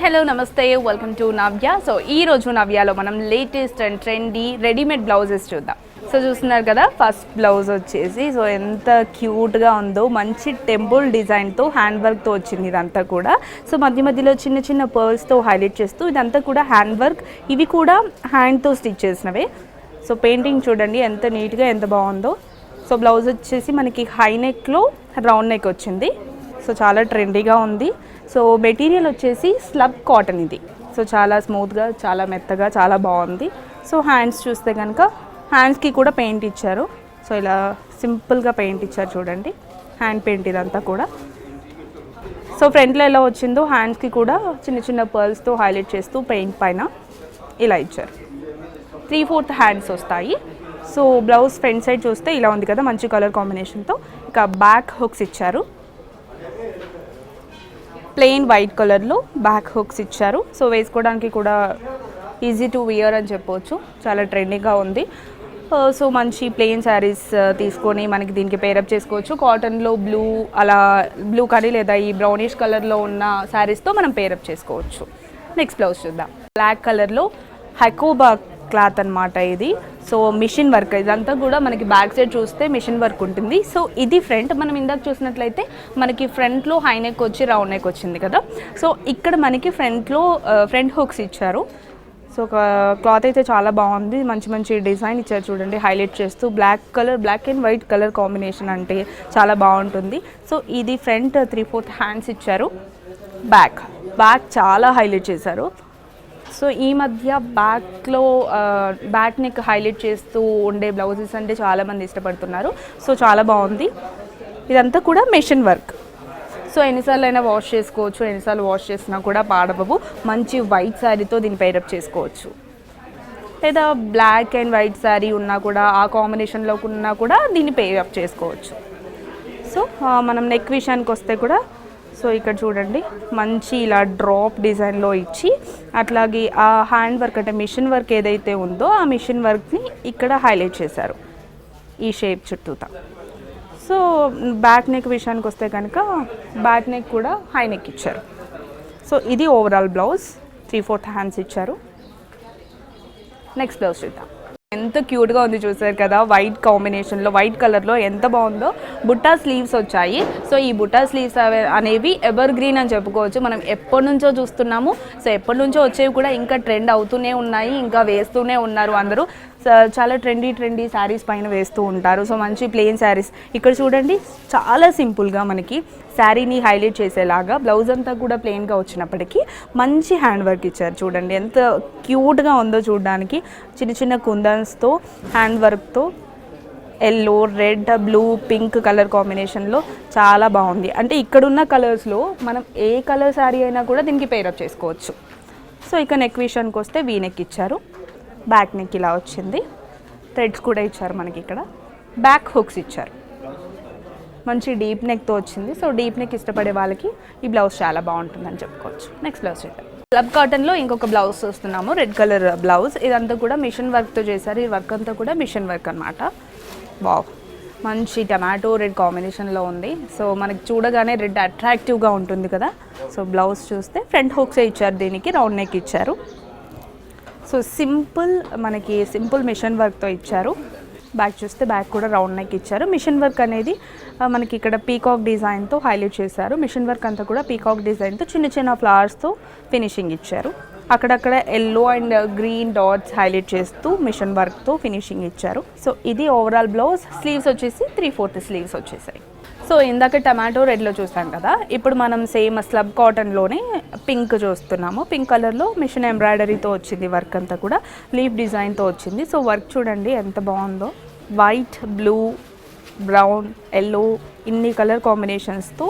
Hello నమస్తే welcome to Navya. So ఈ రోజు నవ్యలో మనం latest and trendy readymade blouses చూద్దాం. సో చూస్తున్నారు కదా, ఫస్ట్ బ్లౌజ్ వచ్చేసి సో ఎంత క్యూట్గా ఉందో, మంచి టెంపుల్ డిజైన్తో హ్యాండ్ వర్క్తో వచ్చింది ఇదంతా కూడా. సో మధ్య మధ్యలో చిన్న చిన్న పర్ల్స్తో హైలైట్ చేస్తూ ఇదంతా కూడా హ్యాండ్ వర్క్, ఇవి కూడా హ్యాండ్తో స్టిచ్ చేసినవే. సో పెయింటింగ్ చూడండి ఎంత నీట్గా ఎంత బాగుందో. సో బ్లౌజ్ వచ్చేసి మనకి హై నెక్లో రౌండ్ నెక్ వచ్చింది. సో చాలా ట్రెండీగా ఉంది. సో మెటీరియల్ వచ్చేసి స్లబ్ కాటన్ ఇది. సో చాలా స్మూత్గా, చాలా మెత్తగా, చాలా బాగుంది. సో హ్యాండ్స్ చూస్తే కనుక హ్యాండ్స్కి కూడా పెయింట్ ఇచ్చారు. సో ఇలా సింపుల్గా పెయింట్ ఇచ్చారు చూడండి, హ్యాండ్ పెయింట్ ఇదంతా కూడా. సో ఫ్రంట్లో ఎలా వచ్చిందో హ్యాండ్స్కి కూడా చిన్న చిన్న పర్ల్స్తో హైలైట్ చేస్తూ పెయింట్ పైన ఇలా ఇచ్చారు. 3/4 హ్యాండ్స్ వస్తాయి. సో బ్లౌజ్ ఫ్రంట్ సైడ్ చూస్తే ఇలా ఉంది కదా, మంచి కలర్ కాంబినేషన్తో. ఇక బ్యాక్ హుక్స్ ఇచ్చారు, ప్లెయిన్ వైట్ కలర్లో బ్యాక్ హుక్స్ ఇచ్చారు. సో వేసుకోవడానికి కూడా ఈజీ టు వియర్ అని చెప్పవచ్చు, చాలా ట్రెండింగ్గా ఉంది. సో మంచి ప్లెయిన్ శారీస్ తీసుకొని మనకి దీనికి పేరప్ చేసుకోవచ్చు. కాటన్లో బ్లూ, అలా బ్లూ కానీ లేదా ఈ బ్రౌనిష్ కలర్లో ఉన్న శారీస్తో మనం పేరప్ చేసుకోవచ్చు. నెక్స్ట్ బ్లౌజ్ చూద్దాం. బ్లాక్ కలర్లో హైకోబా క్లాత్ అనమాట ఇది. సో మిషన్ వర్క్ ఇదంతా కూడా మనకి బ్యాక్ సైడ్ చూస్తే మిషన్ వర్క్ ఉంటుంది. సో ఇది ఫ్రంట్. మనం ఇందాక చూసినట్లయితే మనకి ఫ్రంట్లో హై నెక్ వచ్చి రౌండ్ నెక్ వచ్చింది కదా. సో ఇక్కడ మనకి ఫ్రంట్లో ఫ్రంట్ హుక్స్ ఇచ్చారు. సో క్లాత్ అయితే చాలా బాగుంది, మంచి మంచి డిజైన్ ఇచ్చారు చూడండి, హైలైట్ చేస్తూ. Black and white colour combination అంటే చాలా బాగుంటుంది. సో ఇది ఫ్రంట్ 3/4 హ్యాండ్స్ ఇచ్చారు. బ్యాక్ చాలా హైలైట్ చేశారు. సో ఈ మధ్య బ్యాక్ నెక్ హైలైట్ చేస్తూ ఉండే బ్లౌజెస్ అంటే చాలామంది ఇష్టపడుతున్నారు. సో చాలా బాగుంది. ఇదంతా కూడా మెషిన్ వర్క్. సో ఎన్నిసార్లు అయినా వాష్ చేసుకోవచ్చు, ఎన్నిసార్లు వాష్ చేసినా కూడా పాడవవు. మంచి వైట్ శారీతో దీన్ని పేరప్ చేసుకోవచ్చు, లేదా బ్లాక్ అండ్ వైట్ శారీ ఉన్నా కూడా ఆ కాంబినేషన్లో ఉన్నా కూడా దీన్ని పేరప్ చేసుకోవచ్చు. సో మనం నెక్ విషయానికి వస్తే కూడా సో ఇక్కడ చూడండి, మంచి ఇలా డ్రాప్ డిజైన్లో ఇచ్చి, అట్లాగే ఆ హ్యాండ్ వర్క్ అంటే మిషన్ వర్క్ ఏదైతే ఉందో ఆ మిషన్ వర్క్ని ఇక్కడ హైలైట్ చేశారు ఈ షేప్ చుట్టూతా. సో బ్యాక్ నెక్ విషయానికి వస్తే కనుక బ్యాక్ నెక్ కూడా హై నెక్ ఇచ్చారు. సో ఇది ఓవరాల్ బ్లౌజ్. 3/4 హ్యాండ్స్ ఇచ్చారు. నెక్స్ట్ బ్లౌజ్ చూద్దాం. ఎంత క్యూట్గా ఉంది చూసారు కదా, వైట్ కాంబినేషన్లో, వైట్ కలర్లో ఎంత బాగుందో. బుట్టా స్లీవ్స్ వచ్చాయి. సో ఈ బుట్టా స్లీవ్స్ అనేవి ఎవర్ గ్రీన్ అని చెప్పుకోవచ్చు. మనం ఎప్పటి నుంచో చూస్తున్నాము. సో ఎప్పటి నుంచో వచ్చేవి కూడా ఇంకా ట్రెండ్ అవుతూనే ఉన్నాయి, ఇంకా వేస్తూనే ఉన్నారు అందరూ. చాలా ట్రెండీ శారీస్ పైన వేస్తూ ఉంటారు. సో మంచి ప్లెయిన్ శారీస్. ఇక్కడ చూడండి, చాలా సింపుల్గా మనకి శారీని హైలైట్ చేసేలాగా బ్లౌజ్ అంతా కూడా ప్లెయిన్గా వచ్చినప్పటికీ మంచి హ్యాండ్ వర్క్ ఇచ్చారు చూడండి, ఎంత క్యూట్గా ఉందో చూడడానికి. చిన్న చిన్న కుందన్స్తో హ్యాండ్ వర్క్తో yellow, red, blue, pink colour కాంబినేషన్లో చాలా బాగుంది. అంటే ఇక్కడున్న కలర్స్లో మనం ఏ కలర్ శారీ అయినా కూడా దీనికి పేరప్ చేసుకోవచ్చు. సో ఇక నెక్ విషయానికి వస్తే వీ నెక్ ఇచ్చారు. బ్యాక్ నెక్ ఇలా వచ్చింది. థ్రెడ్స్ కూడా ఇచ్చారు మనకి ఇక్కడ. బ్యాక్ హుక్స్ ఇచ్చారు. మంచి డీప్ నెక్తో వచ్చింది. సో డీప్ నెక్ ఇష్టపడే వాళ్ళకి ఈ బ్లౌజ్ చాలా బాగుంటుందని చెప్పుకోవచ్చు. నెక్స్ట్ బ్లౌజ్ చూద్దాం. క్లబ్ కాటన్లో ఇంకొక బ్లౌజ్ చూస్తున్నాము, రెడ్ కలర్ బ్లౌజ్. ఇదంతా కూడా మిషన్ వర్క్తో చేశారు. ఈ వర్క్ అంతా కూడా మిషన్ వర్క్ అనమాట. వావ్, మంచి టమాటో రెడ్ కాంబినేషన్లో ఉంది. సో మనకి చూడగానే రెడ్ అట్రాక్టివ్గా ఉంటుంది కదా. సో బ్లౌజ్ చూస్తే ఫ్రంట్ హుక్సే ఇచ్చారు, దీనికి రౌండ్ నెక్ ఇచ్చారు. సో మనకి సింపుల్ మిషన్ వర్క్తో ఇచ్చారు. బ్యాక్ చూస్తే బ్యాక్ కూడా రౌండ్ నెక్ ఇచ్చారు. మిషన్ వర్క్ అనేది మనకి ఇక్కడ పీకాక్ డిజైన్తో హైలైట్ చేశారు. మిషన్ వర్క్ అంతా కూడా పీకాక్ డిజైన్తో చిన్న చిన్న ఫ్లవర్స్తో ఫినిషింగ్ ఇచ్చారు. అక్కడక్కడ yellow and green dots highlight చేస్తూ మిషన్ వర్క్తో ఫినిషింగ్ ఇచ్చారు. సో ఇది ఓవరాల్ బ్లౌజ్. స్లీవ్స్ వచ్చేసి 3/4 స్లీవ్స్ వచ్చేసాయి. సో ఇందాక టమాటో రెడ్లో చూసాం కదా, ఇప్పుడు మనం సేమ్ స్లబ్ కాటన్లోనే పింక్ చూస్తున్నాము. పింక్ కలర్లో మిషన్ ఎంబ్రాయిడరీతో వచ్చింది వర్క్ అంతా కూడా, లీఫ్ డిజైన్తో వచ్చింది. సో వర్క్ చూడండి ఎంత బాగుందో. వైట్, బ్లూ, బ్రౌన్, ఎల్లో ఇన్ని కలర్ కాంబినేషన్స్తో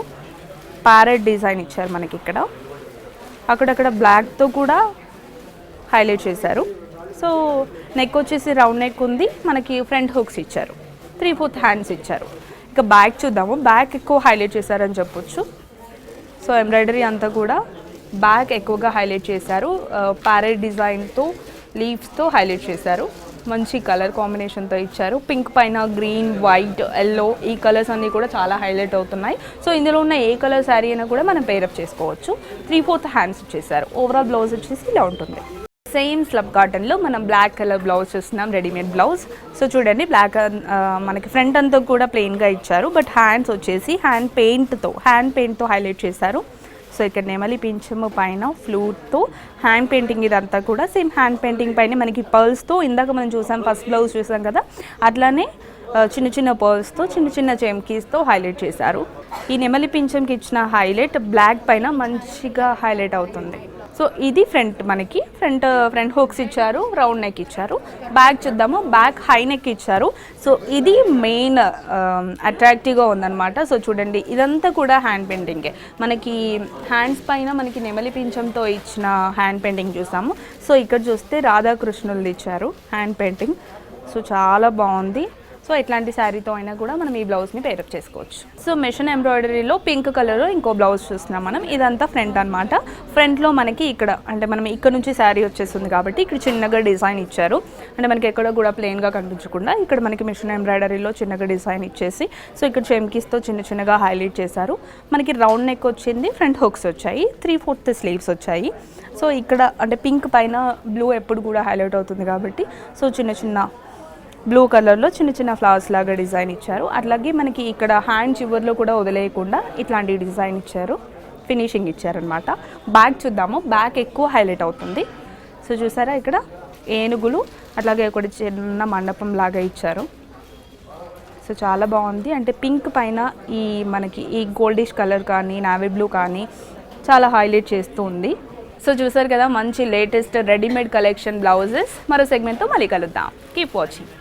ప్యారెట్ డిజైన్ ఇచ్చారు మనకి ఇక్కడ. అక్కడక్కడ బ్లాక్తో కూడా హైలైట్ చేశారు. సో నెక్ వచ్చేసి రౌండ్ నెక్ ఉంది. మనకి ఫ్రంట్ హుక్స్ ఇచ్చారు. 3/4 హ్యాండ్స్ ఇచ్చారు. ఇక బ్యాక్ చూద్దాము. బ్యాక్ ఎక్కువ హైలైట్ చేశారని చెప్పొచ్చు. సో ఎంబ్రాయిడరీ అంతా కూడా బ్యాక్ ఎక్కువగా హైలైట్ చేశారు. ప్యారెట్ డిజైన్తో లీవ్స్తో హైలైట్ చేశారు. మంచి కలర్ కాంబినేషన్తో ఇచ్చారు. పింక్ పైన గ్రీన్, వైట్, ఎల్లో ఈ కలర్స్ అన్నీ కూడా చాలా హైలైట్ అవుతున్నాయి. సో ఇందులో ఉన్న ఏ కలర్ శారీ అయినా కూడా మనం పేరప్ చేసుకోవచ్చు. 3/4 హ్యాండ్స్ ఇచ్చేసారు. ఓవరాల్ బ్లౌజ్ వచ్చేసి ఇలా ఉంటుంది. సేమ్ స్లబ్ కాటన్లో మనం బ్లాక్ కలర్ బ్లౌజ్ చూస్తున్నాం, రెడీమేడ్ బ్లౌజ్. సో చూడండి బ్లాక్ మనకి ఫ్రంట్ అంతా కూడా ప్లెయిన్గా ఇచ్చారు, బట్ హ్యాండ్స్ వచ్చేసి హ్యాండ్ పెయింట్తో హైలైట్ చేశారు. సో ఇక్కడ నెమలి పింఛము పైన ఫ్లూట్తో హ్యాండ్ పెయింటింగ్, ఇదంతా కూడా సేమ్ హ్యాండ్ పెయింటింగ్ పైన మనకి పర్ల్స్తో, ఇందాక మనం చూసాం ఫస్ట్ బ్లౌజ్ చూసాం కదా, అట్లానే చిన్న చిన్న పర్ల్స్తో, చిన్న చిన్న చెమ్కీస్తో హైలైట్ చేశారు. ఈ నెమలి పింఛంకి ఇచ్చిన హైలైట్ బ్లాక్ పైన మంచిగా హైలైట్ అవుతుంది. సో ఇది మనకి ఫ్రంట్ హోక్స్ ఇచ్చారు, రౌండ్ నెక్ ఇచ్చారు. బ్యాక్ చూద్దాము, బ్యాక్ హై నెక్ ఇచ్చారు. సో ఇది మెయిన్ అట్రాక్టివ్గా ఉందన్నమాట. సో చూడండి ఇదంతా కూడా హ్యాండ్ పెయింటింగే. మనకి హ్యాండ్స్ పైన మనకి నెమలి పింఛంతో ఇచ్చిన హ్యాండ్ పెయింటింగ్ చూసాము. సో ఇక్కడ చూస్తే రాధాకృష్ణులు ఇచ్చారు హ్యాండ్ పెయింటింగ్. సో చాలా బాగుంది. సో ఇట్లాంటి శారీతో అయినా కూడా మనం ఈ బ్లౌజ్ని పేరప్ చేసుకోవచ్చు. సో మెషిన్ ఎంబ్రాయిడరీలో పింక్ కలర్లో ఇంకో బ్లౌజ్ చూస్తున్నాం మనం. ఇదంతా ఫ్రంట్ అనమాట. ఫ్రంట్లో మనకి ఇక్కడ అంటే మనం ఇక్కడ నుంచి శారీ వచ్చేస్తుంది కాబట్టి ఇక్కడ చిన్నగా డిజైన్ ఇచ్చారు. అంటే మనకి ఎక్కడ కూడా ప్లెయిన్గా కనిపించకుండా ఇక్కడ మనకి మెషిన్ ఎంబ్రాయిడరీలో చిన్నగా డిజైన్ ఇచ్చేసి, సో ఇక్కడ చెమ్కీస్తో చిన్నగా హైలైట్ చేశారు. మనకి రౌండ్ నెక్ వచ్చింది, ఫ్రంట్ హుక్స్ వచ్చాయి, 3/4 స్లీవ్స్ వచ్చాయి. సో ఇక్కడ అంటే పింక్ పైన బ్లూ ఎప్పుడు కూడా హైలైట్ అవుతుంది కాబట్టి సో చిన్న బ్లూ కలర్లో చిన్న ఫ్లవర్స్ లాగా డిజైన్ ఇచ్చారు. అట్లాగే మనకి ఇక్కడ హ్యాండ్ చివర్లో కూడా వదిలేయకుండా ఇట్లాంటి డిజైన్ ఇచ్చారు, ఫినిషింగ్ ఇచ్చారనమాట. బ్యాక్ చూద్దాము, బ్యాక్ ఎక్కువ హైలైట్ అవుతుంది. సో చూసారా ఇక్కడ ఏనుగులు, అట్లాగే ఒక చిన్న మండపం లాగా ఇచ్చారు. సో చాలా బాగుంది. అంటే పింక్ పైన మనకి ఈ గోల్డిష్ కలర్ కానీ నావీ బ్లూ కానీ చాలా హైలైట్ చేస్తూ ఉంది. సో చూసారు కదా మంచి లేటెస్ట్ రెడీమేడ్ కలెక్షన్ బ్లౌజెస్. మరో సెగ్మెంట్తో మళ్ళీ కలుద్దాం. Keep watching.